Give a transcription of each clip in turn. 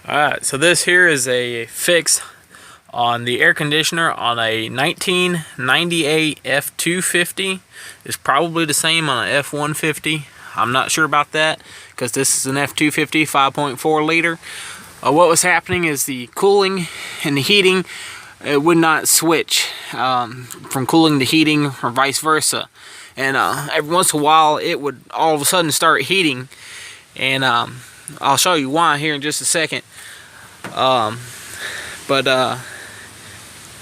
Alright, so this here is a fix on the air conditioner on a 1998 F250. It's probably the same on an F150. I'm not sure about that because this is an F250 5.4 liter. What was happening is the cooling and the heating, it would not switch from cooling to heating or vice versa. And every once in a while it would all of a sudden start heating, and I'll show you why here in just a second.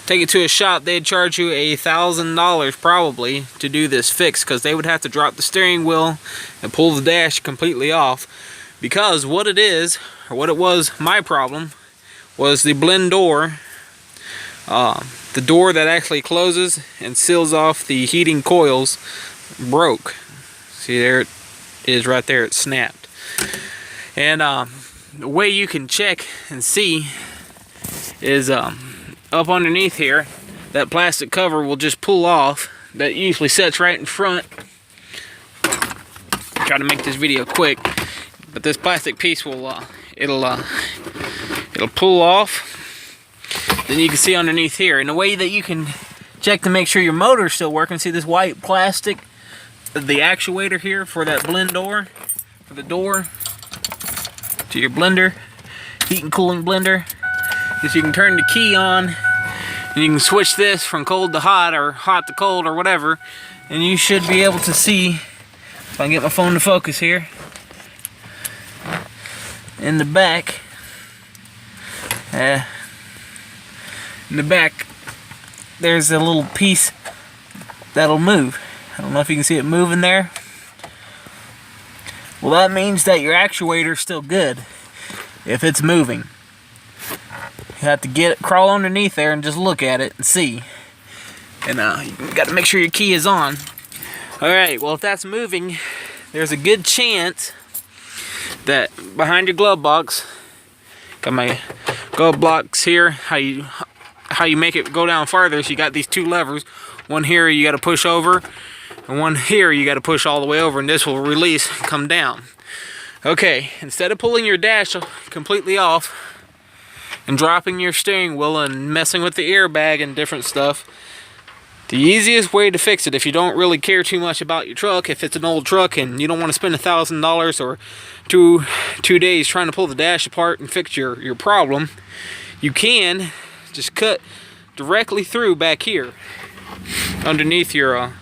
Take it to a shop, they'd charge you $1,000 probably to do this fix, because they would have to drop the steering wheel and pull the dash completely off. Because what it is, or what it was, my problem was the blend door. The door that actually closes and seals off the heating coils broke. See, there it is right there, it snapped. And the way you can check and see is up underneath here, that plastic cover will just pull off. That usually sits right in front. Try to make this video quick, but this plastic piece will it'll pull off. Then you can see underneath here, and the way that you can check to make sure your motor is still working, see this white plastic, the actuator here for that blend door, for the door to your blender, heat and cooling blender. Is you can turn the key on and you can switch this from cold to hot or hot to cold or whatever, and you should be able to see, if I can get my phone to focus here, in the back, there's a little piece that'll move. I don't know if you can see it moving there. Well, that means that your actuator is still good if it's moving. You have to crawl underneath there and just look at it and see. And you got to make sure your key is on. Alright, well, if that's moving, there's a good chance that behind your glove box, got my glove box here, how you make it go down farther is you got these two levers. One here you got to push over, and one here you got to push all the way over, and this will release, come down. Okay, instead of pulling your dash completely off and dropping your steering wheel and messing with the airbag and different stuff, the easiest way to fix it, if you don't really care too much about your truck, if it's an old truck and you don't want to spend $1,000 or two days trying to pull the dash apart and fix your problem, you can just cut directly through back here underneath your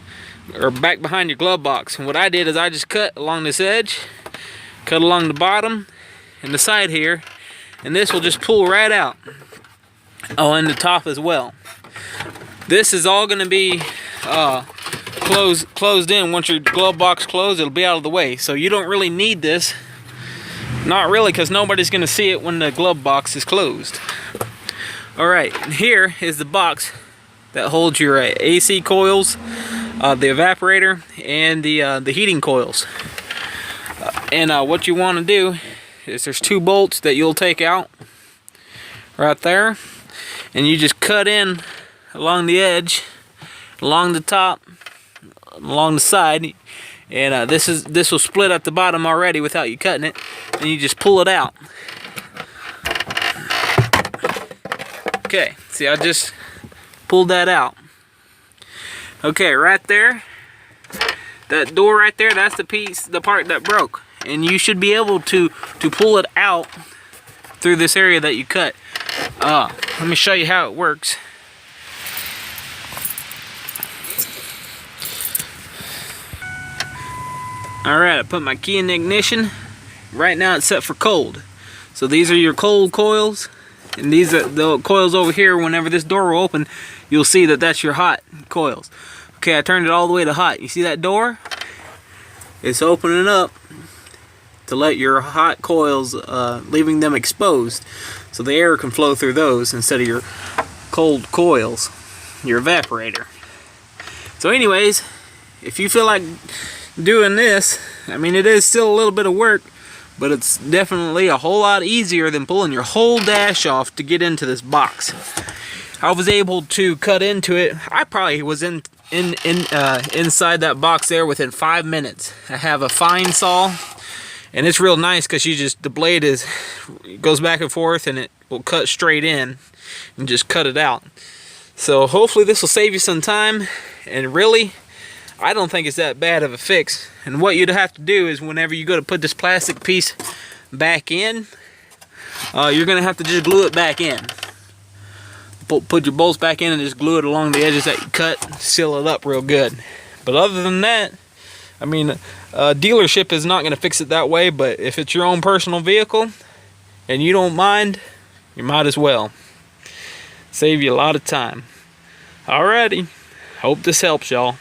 or back behind your glove box. And what I did is I just cut along this edge, cut along the bottom and the side here, and this will just pull right out. Oh, and the top as well. This is all going to be closed in. Once your glove box closed, it'll be out of the way. So you don't really need this. Not really, because nobody's going to see it when the glove box is closed. Alright, here is the box that holds your AC coils, the evaporator, and the heating coils. And what you want to do is there's two bolts that you'll take out right there, and you just cut in along the edge, along the top, along the side, and this will split at the bottom already without you cutting it, and you just pull it out. Okay, see, I just pulled that out. Okay, right there, that door right there, that's the part that broke. And you should be able to pull it out through this area that you cut. Let me show you how it works. Alright, I put my key in the ignition. Right now it's set for cold. So these are your cold coils. And these are the coils over here. Whenever this door will open, you'll see that that's your hot coils. Okay, I turned it all the way to hot. You see that door? It's opening up to let your hot coils, leaving them exposed, so the air can flow through those instead of your cold coils, your evaporator. So anyways, if you feel like doing this, I mean, it is still a little bit of work, but it's definitely a whole lot easier than pulling your whole dash off to get into this box. I was able to cut into it. I probably was inside that box there within 5 minutes. I have a fine saw, And it's real nice because the blade goes back and forth and it will cut straight in and just cut it out. So hopefully this will save you some time, and really, I don't think it's that bad of a fix. And what you'd have to do is whenever you go to put this plastic piece back in, you're gonna have to just glue it back in. Put your bolts back in and just glue it along the edges that you cut, seal it up real good. But other than that, I mean, a dealership is not gonna fix it that way, but if it's your own personal vehicle and you don't mind, you might as well. Save you a lot of time. Alrighty, hope this helps y'all.